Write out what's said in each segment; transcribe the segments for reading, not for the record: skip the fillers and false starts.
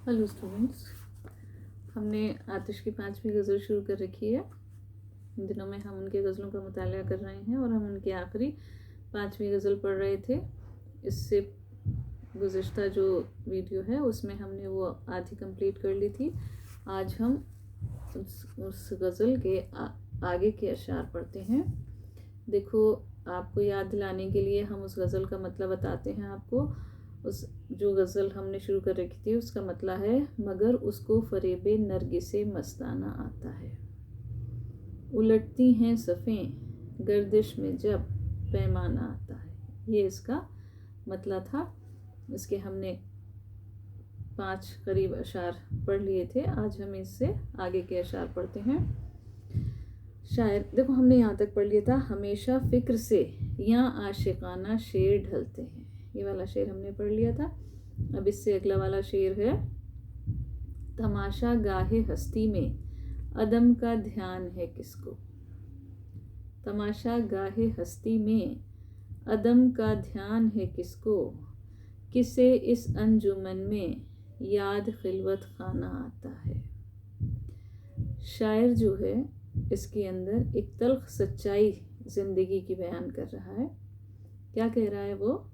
Hello students, हमने आतिश की 5वीं गज़ल शुरू कर रखी है। इन दिनों में हम उनके गज़लों का मुताला कर रहे हैं और हम उनकी आखिरी 5वीं गज़ल पढ़ रहे थे। इससे गुज़िश्ता जो वीडियो है उसमें हमने वो आधी कंप्लीट कर ली थी। आज हम उस गज़ल के आगे के अशार पढ़ते हैं। देखो, आपको याद दिलाने के लिए हम उस गज़ल का मतलब बताते हैं आपको। उस जो गज़ल हमने शुरू कर रखी थी उसका मतलब है, मगर उसको फ़रेबे नरगिसे मस्ताना आता है। उलटती हैं सफ़ें गर्दिश में जब पैमाना आता है। ये इसका मतलब था। इसके हमने 5 करीब अशार पढ़ लिए थे। आज हम इससे आगे के अशार पढ़ते हैं। शायर, देखो हमने यहाँ तक पढ़ लिया था, हमेशा फ़िक्र से यहाँ आशिकाना शेर ढलते हैं। ये वाला शेर हमने पढ़ लिया था। अब इससे अगला वाला शेर है, तमाशा गाहे हस्ती में अदम का ध्यान है किसको। तमाशा गाहे हस्ती में अदम का ध्यान है किसको, किसे इस अंजुमन में याद खिलवत खाना आता है। शायर जो है इसके अंदर एक तल्ख सच्चाई ज़िंदगी की बयान कर रहा है। क्या कह रहा है वो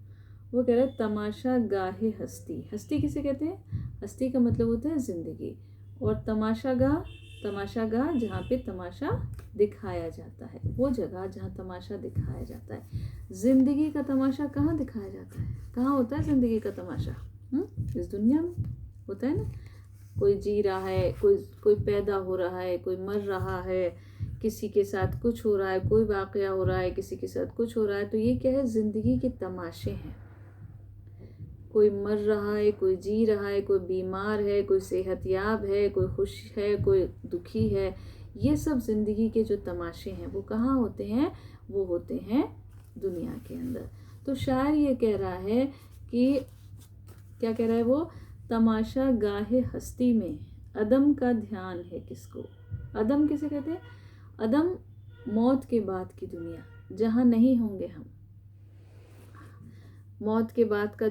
कह रहा है, तमाशा गाहे हस्ती। हस्ती किसे कहते हैं? हस्ती का मतलब होता है ज़िंदगी। और तमाशा गाह जहाँ पे तमाशा दिखाया जाता है, वो जगह जहाँ तमाशा दिखाया जाता है। ज़िंदगी का तमाशा कहाँ दिखाया जाता है? कहाँ होता है ज़िंदगी का तमाशा? इस दुनिया में होता है ना। कोई जी रहा है, कोई पैदा हो रहा है, कोई मर रहा है, किसी के साथ कुछ हो रहा है, कोई वाक़या हो रहा है, किसी के साथ कुछ हो रहा है। तो ये क्या है? ज़िंदगी के तमाशे हैं। कोई मर रहा है, कोई जी रहा है, कोई बीमार है, कोई सेहतयाब है, कोई खुश है, कोई दुखी है। ये सब ज़िंदगी के जो तमाशे हैं वो कहाँ होते हैं? वो होते हैं दुनिया के अंदर। तो शायर ये कह रहा है कि, क्या कह रहा है वो, तमाशा गाहे हस्ती में अदम का ध्यान है किसको। अदम किसे कहते हैं? अदम मौत के बाद की दुनिया, जहाँ नहीं होंगे हम। मौत के बाद का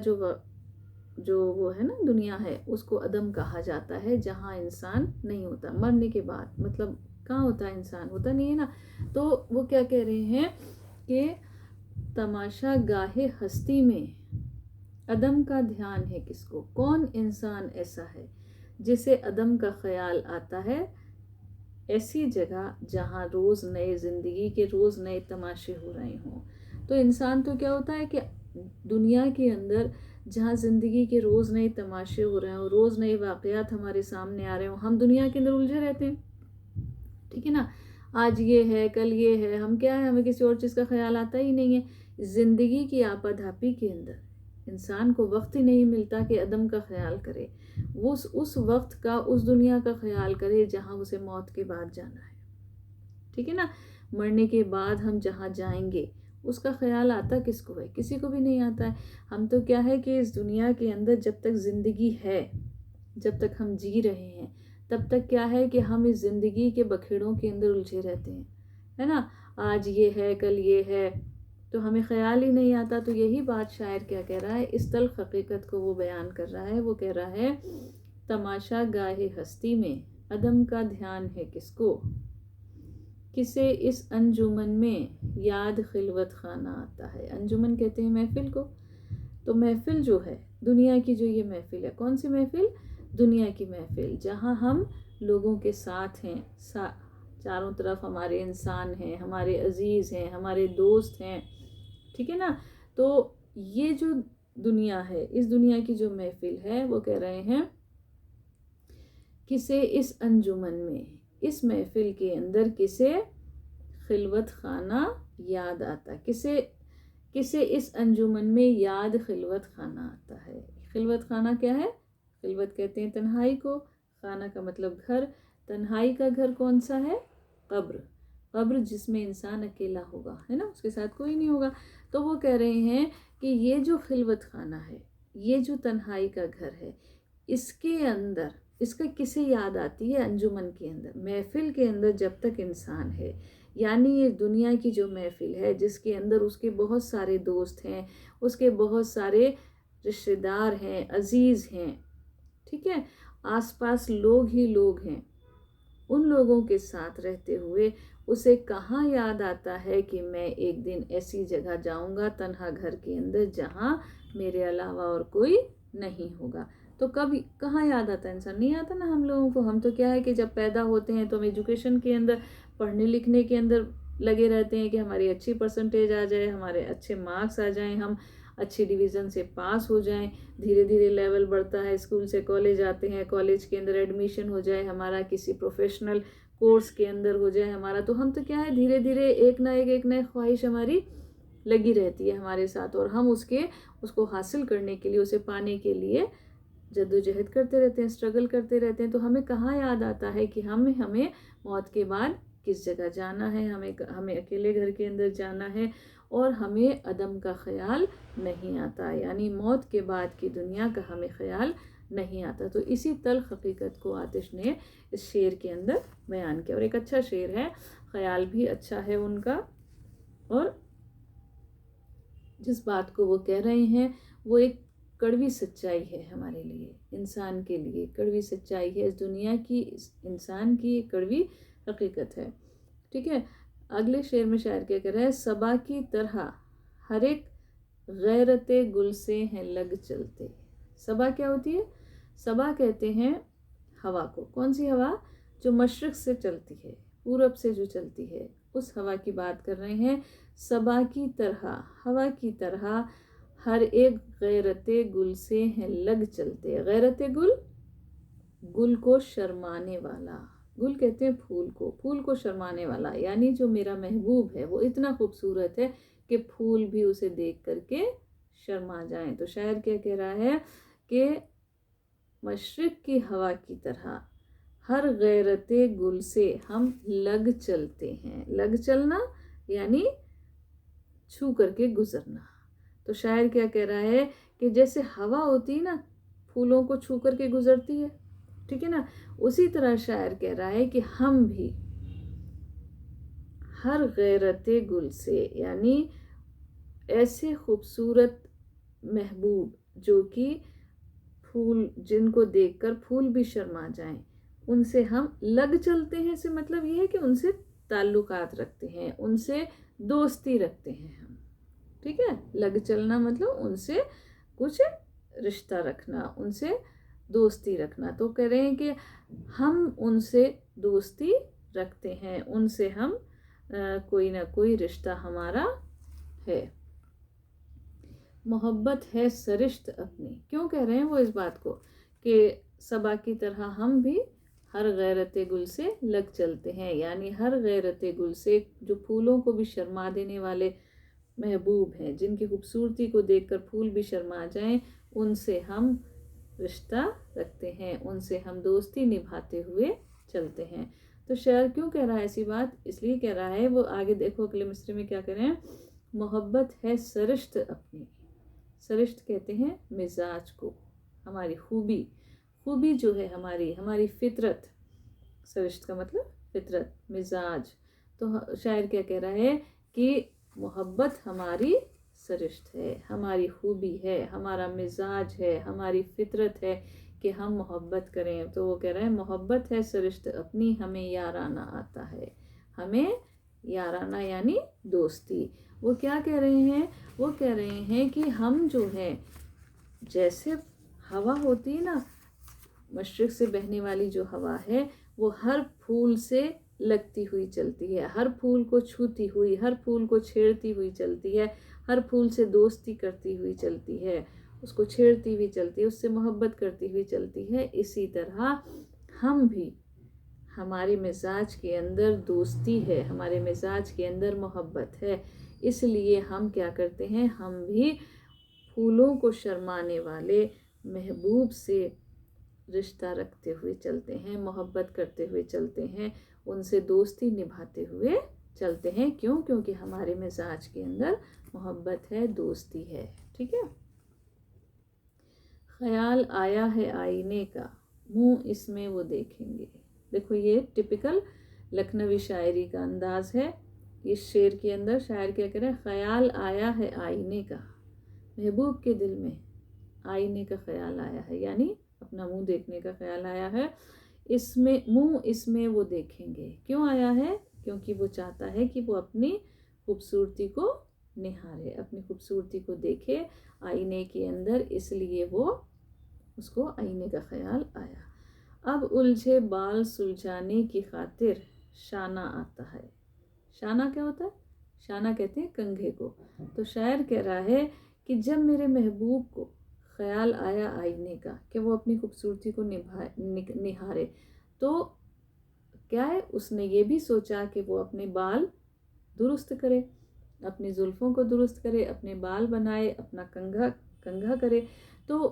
जो वो है ना दुनिया है, उसको अदम कहा जाता है, जहाँ इंसान नहीं होता। मरने के बाद मतलब कहाँ होता है इंसान? होता नहीं है ना। तो वो क्या कह रहे हैं कि तमाशा गाहे हस्ती में अदम का ध्यान है किसको। कौन इंसान ऐसा है जिसे अदम का ख्याल आता है? ऐसी जगह जहाँ रोज़ नए ज़िंदगी के रोज़ नए तमाशे हो रहे हों। तो इंसान तो क्या होता है कि दुनिया के अंदर जहाँ ज़िंदगी के रोज़ नए तमाशे हो रहे हों, रोज़ नए वाक़यात हमारे सामने आ रहे हों, हम दुनिया के अंदर उलझे रहते हैं। ठीक है ना। आज ये है, कल ये है, हम क्या है, हमें किसी और चीज़ का ख्याल आता ही नहीं है। ज़िंदगी की आपाधापी के अंदर इंसान को वक्त ही नहीं मिलता कि अदम का ख्याल करे। वो उस वक्त का, उस दुनिया का ख्याल करे जहाँ उसे मौत के बाद जाना है। ठीक है ना। मरने के बाद हम जहाँ जाएंगे उसका ख्याल आता किसको है? किसी को भी नहीं आता है। हम तो क्या है कि इस दुनिया के अंदर जब तक ज़िंदगी है, जब तक हम जी रहे हैं, तब तक क्या है कि हम इस ज़िंदगी के बखेड़ों के अंदर उलझे रहते हैं, है ना। आज ये है, कल ये है, तो हमें ख्याल ही नहीं आता। तो यही बात शायर क्या कह रहा है, इस तल्ख हकीकत को वो बयान कर रहा है। वो कह रहा है, तमाशा गाहे हस्ती में अदम का ध्यान है किसको, किसे इस अंजुमन में याद खिलवत खाना आता है। अंजुमन कहते हैं महफिल को। तो महफिल जो है दुनिया की, जो ये महफिल है, कौन सी महफिल? दुनिया की महफिल, जहाँ हम लोगों के साथ हैं, चारों तरफ हमारे इंसान हैं, हमारे अजीज़ हैं, हमारे दोस्त हैं। ठीक है ना। तो ये जो दुनिया है, इस दुनिया की जो महफिल है, वो कह रहे हैं, किसे इस अंजुमन में, इस महफिल के अंदर किसे खिलवत खाना याद आता, किसे इस अंजुमन में याद खिलवत खाना आता है। खिलवत खाना क्या है? खिलवत कहते हैं तन्हाई को, खाना का मतलब घर। तन्हाई का घर कौन सा है? कब्र। कब्र जिसमें इंसान अकेला होगा, है ना, उसके साथ कोई नहीं होगा। तो वो कह रहे हैं कि ये जो खिलवत खाना है, ये जो तन्हाई का घर है, इसके अंदर इसका किसे याद आती है? अंजुमन के अंदर, महफिल के अंदर जब तक इंसान है, यानी ये दुनिया की जो महफिल है, जिसके अंदर उसके बहुत सारे दोस्त हैं, उसके बहुत सारे रिश्तेदार हैं, अजीज़ हैं, ठीक है, आसपास लोग ही लोग हैं। उन लोगों के साथ रहते हुए उसे कहाँ याद आता है कि मैं एक दिन ऐसी जगह जाऊंगा तन्हा घर के अंदर जहाँ मेरे अलावा और कोई नहीं होगा। तो कभी कहाँ याद आता है इंसान, नहीं आता ना हम लोगों को। हम तो क्या है कि जब पैदा होते हैं तो हम एजुकेशन के अंदर, पढ़ने लिखने के अंदर लगे रहते हैं कि हमारी अच्छी परसेंटेज आ जाए, हमारे अच्छे मार्क्स आ जाएं, हम अच्छी डिवीज़न से पास हो जाएं। धीरे धीरे लेवल बढ़ता है, स्कूल से कॉलेज आते हैं, कॉलेज के अंदर एडमिशन हो जाए, हमारा किसी प्रोफेशनल कोर्स के अंदर हो जाए हमारा, तो हम तो क्या है धीरे धीरे एक ना एक ख्वाहिश हमारी लगी रहती है हमारे साथ, और हम उसको हासिल करने के लिए, उसे पाने के लिए जद्दोजहद करते रहते हैं, स्ट्रगल करते रहते हैं। तो हमें कहाँ याद आता है कि हमें मौत के बाद किस जगह जाना है, हमें अकेले घर के अंदर जाना है, और हमें अदम का ख्याल नहीं आता, यानी मौत के बाद की दुनिया का हमें ख्याल नहीं आता। तो इसी तल्ख हकीकत को आतिश ने इस शेर के अंदर बयान किया, और एक अच्छा शेर है, ख्याल भी अच्छा है उनका, और जिस बात को वो कह रहे हैं वो एक कड़वी सच्चाई है हमारे लिए, इंसान के लिए कड़वी सच्चाई है, इस दुनिया की, इस इंसान की कड़वी हकीकत है। ठीक है, अगले शेर में शायर क्या कह रहा है, सबा की तरह हर एक गैरते गुल से हैं लग चलते। सबा क्या होती है, सबा कहते हैं हवा को। कौन सी हवा, जो मशरिक से चलती है, पूरब से जो चलती है, उस हवा की बात कर रहे हैं। सबा की तरह, हवा की तरह हर एक गैरते गुल से हैं लग चलते। गैरते गुल, गुल को शर्माने वाला, गुल कहते हैं फूल को, फूल को शर्माने वाला, यानी जो मेरा महबूब है वो इतना खूबसूरत है कि फूल भी उसे देख करके शर्मा जाएं। तो शायर क्या कह रहा है कि मशरिक की हवा की तरह हर गैरते गुल से हम लग चलते हैं। लग चलना यानी छू करके गुजरना। तो शायर क्या कह रहा है कि जैसे हवा होती है ना, फूलों को छू करके गुजरती है, ठीक है ना, उसी तरह शायर कह रहा है कि हम भी हर गैरते गुल से, यानी ऐसे खूबसूरत महबूब जो कि फूल, जिनको देखकर फूल भी शर्मा जाएं, उनसे हम लग चलते हैं। से मतलब ये है कि उनसे ताल्लुकात रखते हैं, उनसे दोस्ती रखते हैं हम। ठीक है, लग चलना मतलब उनसे कुछ रिश्ता रखना, उनसे दोस्ती रखना। तो कह रहे हैं कि हम उनसे दोस्ती रखते हैं, उनसे हम कोई ना कोई रिश्ता हमारा है। मोहब्बत है सरिश्त अपनी। क्यों कह रहे हैं वो इस बात को कि सबा की तरह हम भी हर गैरते गुल से लग चलते हैं, यानी हर गैरते गुल से, जो फूलों को भी शर्मा देने वाले महबूब हैं, जिनकी खूबसूरती को देखकर फूल भी शर्मा जाएं, उनसे हम रिश्ता रखते हैं, उनसे हम दोस्ती निभाते हुए चलते हैं। तो शायर क्यों कह रहा है ऐसी बात, इसलिए कह रहा है, वो आगे देखो अगले मिसरे में क्या कह रहे हैं, मोहब्बत है सरिश्त अपनी। सरिश्त कहते हैं मिजाज को, हमारी खूबी, खूबी जो है हमारी फितरत। सरिश्त का मतलब फितरत, मिजाज। तो शायर क्या कह रहा है कि मोहब्बत हमारी सरिश्त है, हमारी खूबी है, हमारा मिजाज है, हमारी फितरत है कि हम मोहब्बत करें। तो वो कह रहा है मोहब्बत है सरिश्त अपनी, हमें याराना आता है, हमें याराना यानी दोस्ती। वो क्या कह रहे हैं, वो कह रहे हैं कि हम जो है, जैसे हवा होती है ना, मशरिक से बहने वाली जो हवा है, वो हर फूल से लगती हुई चलती है, हर फूल को छूती हुई, हर फूल को छेड़ती हुई चलती है, हर फूल से दोस्ती करती हुई चलती है, उसको छेड़ती हुई चलती है, उससे मोहब्बत करती हुई चलती है। इसी तरह हम भी, हमारे मिजाज के अंदर दोस्ती है, हमारे मिजाज के अंदर मोहब्बत है, इसलिए हम क्या करते हैं, हम भी फूलों को शर्माने वाले महबूब से रिश्ता रखते हुए चलते हैं, मोहब्बत करते हुए चलते हैं, उनसे दोस्ती निभाते हुए चलते हैं। क्यों, क्योंकि हमारे मिजाज के अंदर मोहब्बत है, दोस्ती है। ठीक है, ख्याल आया है आईने का, मुँह इसमें वो देखेंगे। देखो ये टिपिकल लखनवी शायरी का अंदाज है। इस शेर के अंदर शायर क्या कह रहे हैं, ख्याल आया है आईने का, महबूब के दिल में आईने का ख्याल आया है, यानी अपना मुंह देखने का ख्याल आया है, इसमें मुंह इसमें वो देखेंगे। क्यों आया है? क्योंकि वो चाहता है कि वो अपनी खूबसूरती को निहारे, अपनी खूबसूरती को देखे आईने के अंदर, इसलिए वो उसको आईने का ख्याल आया। अब उलझे बाल सुलझाने की खातिर शाना आता है। शाना क्या होता है? शाना कहते हैं कंघे को। तो शायर कह रहा है कि जब मेरे महबूब को ख्याल आया आईने का कि वो अपनी खूबसूरती को निहारे, तो क्या है, उसने ये भी सोचा कि वो अपने बाल दुरुस्त करे, अपनी जुल्फ़ों को दुरुस्त करे, अपने बाल बनाए, अपना कंघा कंघा करे। तो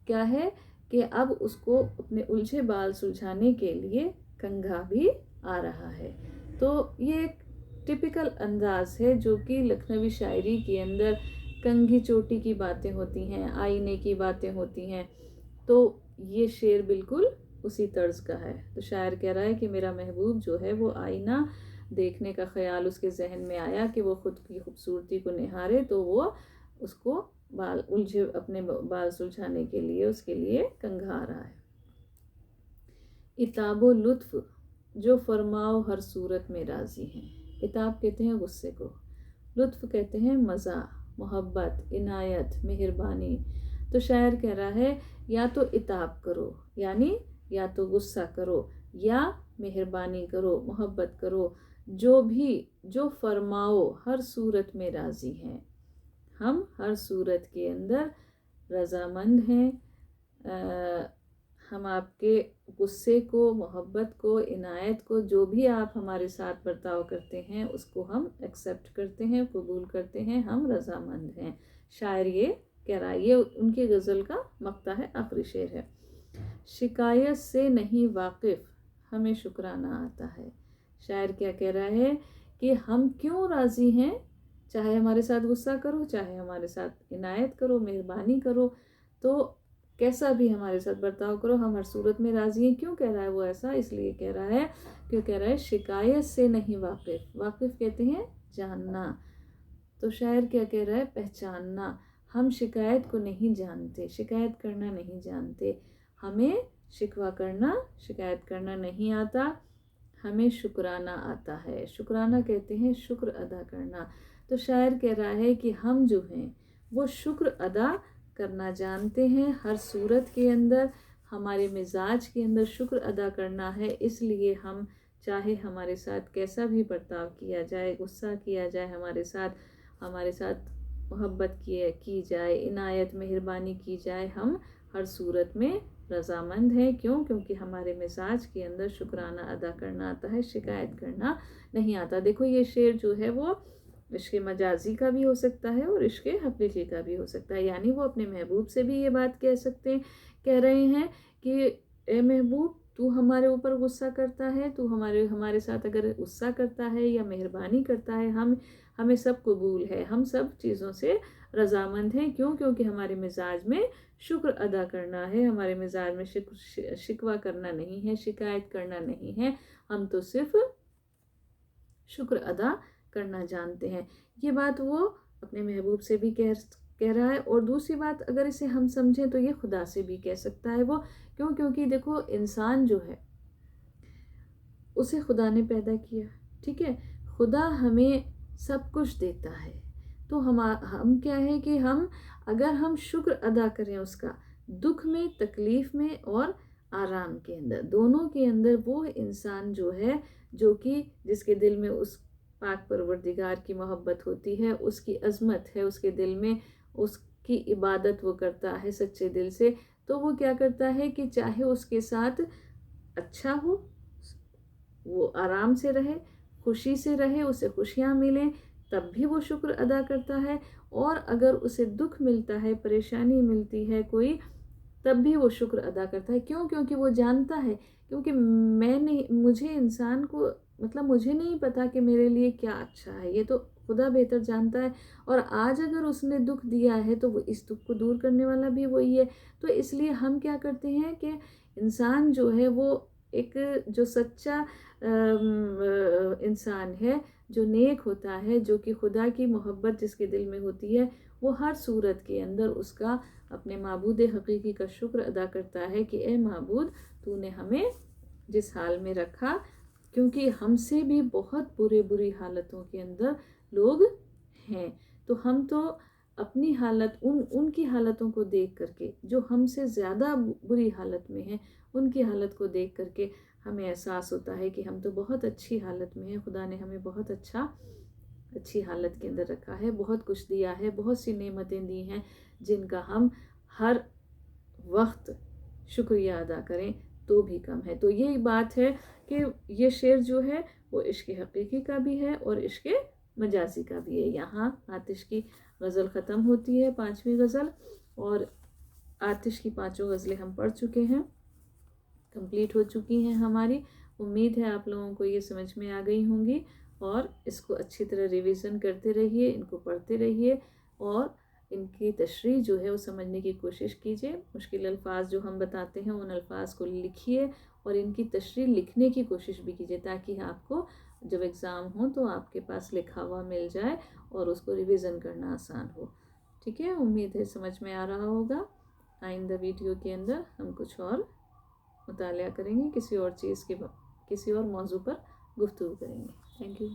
क्या है कि अब उसको अपने उलझे बाल सुलझाने के लिए कंघा भी आ रहा है। तो ये एक टिपिकल अंदाज है जो कि लखनवी शायरी के अंदर कंघी चोटी की बातें होती हैं, आईने की बातें होती हैं। तो ये शेर बिल्कुल उसी तर्ज का है। तो शायर कह रहा है कि मेरा महबूब जो है वो आईना देखने का ख्याल उसके जहन में आया कि वो खुद की खूबसूरती को निहारे, तो वो उसको बाल उलझे अपने बाल सुलझाने के लिए उसके लिए कंघा आ रहा है। इताबो लुत्फ जो फरमाओ हर सूरत में राजी हैं। इताब कहते हैं गुस्से को, लुत्फ कहते हैं मज़ा, मोहब्बत, इनायत, मेहरबानी। तो शायर कह रहा है या तो इताब करो, यानी या तो गुस्सा करो या मेहरबानी करो, मोहब्बत करो, जो भी, जो फरमाओ हर सूरत में राज़ी हैं। हम हर सूरत के अंदर रज़ामंद हैं। हम आपके गुस्से को, मोहब्बत को, इनायत को, जो भी आप हमारे साथ बर्ताव करते हैं उसको हम एक्सेप्ट करते हैं, कबूल करते हैं, हम रज़ामंद हैं। शायर ये कह रहा है, ये उनकी गज़ल का मक्ता है, आखिरी शेर है। शिकायत से नहीं वाकिफ़ हमें शुक्राना आता है। शायर क्या कह रहा है कि हम क्यों राज़ी हैं, चाहे हमारे साथ गुस्सा करो, चाहे हमारे साथ इनायत करो, मेहरबानी करो, तो कैसा भी हमारे साथ बर्ताव करो, हम हर सूरत में राज़ी हैं। क्यों कह रहा है वो ऐसा? इसलिए कह रहा है, क्यों कह रहा है शिकायत से नहीं वाकिफ़। वाकिफ़ कहते हैं जानना। तो शायर क्या कह रहा है? पहचानना। हम शिकायत को नहीं जानते, शिकायत करना नहीं जानते, हमें शिकवा करना, शिकायत करना नहीं आता, हमें शुक्राना आता है। शुक्राना कहते हैं शुक्र अदा करना। तो शायर कह रहा है कि हम जो हैं वो शुक्र अदा करना जानते हैं, हर सूरत के अंदर, हमारे मिजाज के अंदर शुक्र अदा करना है। इसलिए हम चाहे हमारे साथ कैसा भी बर्ताव किया जाए, गुस्सा किया जाए हमारे साथ मोहब्बत की जाए, इनायत मेहरबानी की जाए, हम हर सूरत में रज़ामंद हैं। क्यों? क्योंकि हमारे मिजाज के अंदर शुक्राना अदा करना आता है, शिकायत करना नहीं आता। देखो ये शेर जो है वो इश्क़ मजाजी का भी हो सकता है और इश्क़ हकीक़ी का भी हो सकता है। यानी वो अपने महबूब से भी ये बात कह रहे हैं कि ए महबूब, तू हमारे ऊपर गुस्सा करता है, तू हमारे साथ अगर गुस्सा करता है या मेहरबानी करता है, हमें सब कबूल है, हम सब चीज़ों से रज़ामंद हैं। क्यों? क्योंकि हमारे मिजाज में शुक्र अदा करना है, हमारे मिजाज में शिकवा करना नहीं है, शिकायत करना नहीं है, हम तो सिर्फ शुक्र अदा करना जानते हैं। ये बात वो अपने महबूब से भी कह रहा है। और दूसरी बात अगर इसे हम समझें तो ये खुदा से भी कह सकता है वो। क्यों? क्योंकि देखो इंसान जो है उसे खुदा ने पैदा किया, ठीक है, खुदा हमें सब कुछ देता है। तो हम क्या है कि अगर हम शुक्र अदा करें उसका, दुख में, तकलीफ़ में और आराम के अंदर, दोनों के अंदर, वो इंसान जो है, जो कि जिसके दिल में उस पाक परवरदिगार की मोहब्बत होती है, उसकी अज़मत है उसके दिल में, उसकी इबादत वो करता है सच्चे दिल से, तो वो क्या करता है कि चाहे उसके साथ अच्छा हो, वो आराम से रहे, खुशी से रहे, उसे खुशियाँ मिलें, तब भी वो शुक्र अदा करता है। और अगर उसे दुख मिलता है, परेशानी मिलती है कोई, तब भी वो शुक्र अदा करता है। क्यों? क्योंकि वो जानता है, क्योंकि मुझे इंसान को, मतलब मुझे नहीं पता कि मेरे लिए क्या अच्छा है, ये तो खुदा बेहतर जानता है। और आज अगर उसने दुख दिया है तो वो इस दुख को दूर करने वाला भी वही है। तो इसलिए हम क्या करते हैं कि इंसान जो है वो एक जो सच्चा इंसान है, जो नेक होता है, जो कि खुदा की मोहब्बत जिसके दिल में होती है, वो हर सूरत के अंदर उसका अपने माबूद हकीकी का शुक्र अदा करता है कि ए माबूद, तूने हमें जिस हाल में रखा, क्योंकि हमसे भी बहुत बुरी हालतों के अंदर लोग हैं, तो हम तो अपनी हालत उनकी हालतों को देख करके, जो हमसे ज़्यादा बुरी हालत में हैं, उनकी हालत को देख करके हमें एहसास होता है कि हम तो बहुत अच्छी हालत में हैं। खुदा ने हमें बहुत अच्छी हालत के अंदर रखा है, बहुत कुछ दिया है, बहुत सी नेमतें दी हैं जिनका हम हर वक्त शुक्रिया अदा करें तो भी कम है। तो ये बात है कि ये शेर जो है वो इश्क हकीकी का भी है और इश्क मजाजी का भी है। यहाँ आतिश की गज़ल ख़त्म होती है, 5वीं गज़ल, और आतिश की 5 गज़लें हम पढ़ चुके हैं, कंप्लीट हो चुकी हैं हमारी। उम्मीद है आप लोगों को ये समझ में आ गई होंगी, और इसको अच्छी तरह रिवीजन करते रहिए, इनको पढ़ते रहिए और इनकी तशरीह जो है वो समझने की कोशिश कीजिए। मुश्किल अल्फाज जो हम बताते हैं उन अल्फाज को लिखिए और इनकी तशरीह लिखने की कोशिश भी कीजिए, ताकि आपको जब एग्ज़ाम हो तो आपके पास लिखा हुआ मिल जाए और उसको रिवीजन करना आसान हो। ठीक है, उम्मीद है समझ में आ रहा होगा। आइंदा वीडियो के अंदर हम कुछ और मुतालिया करेंगे, किसी और चीज़ के किसी और मौजू पर गुफ्तगू करेंगे। Thank you.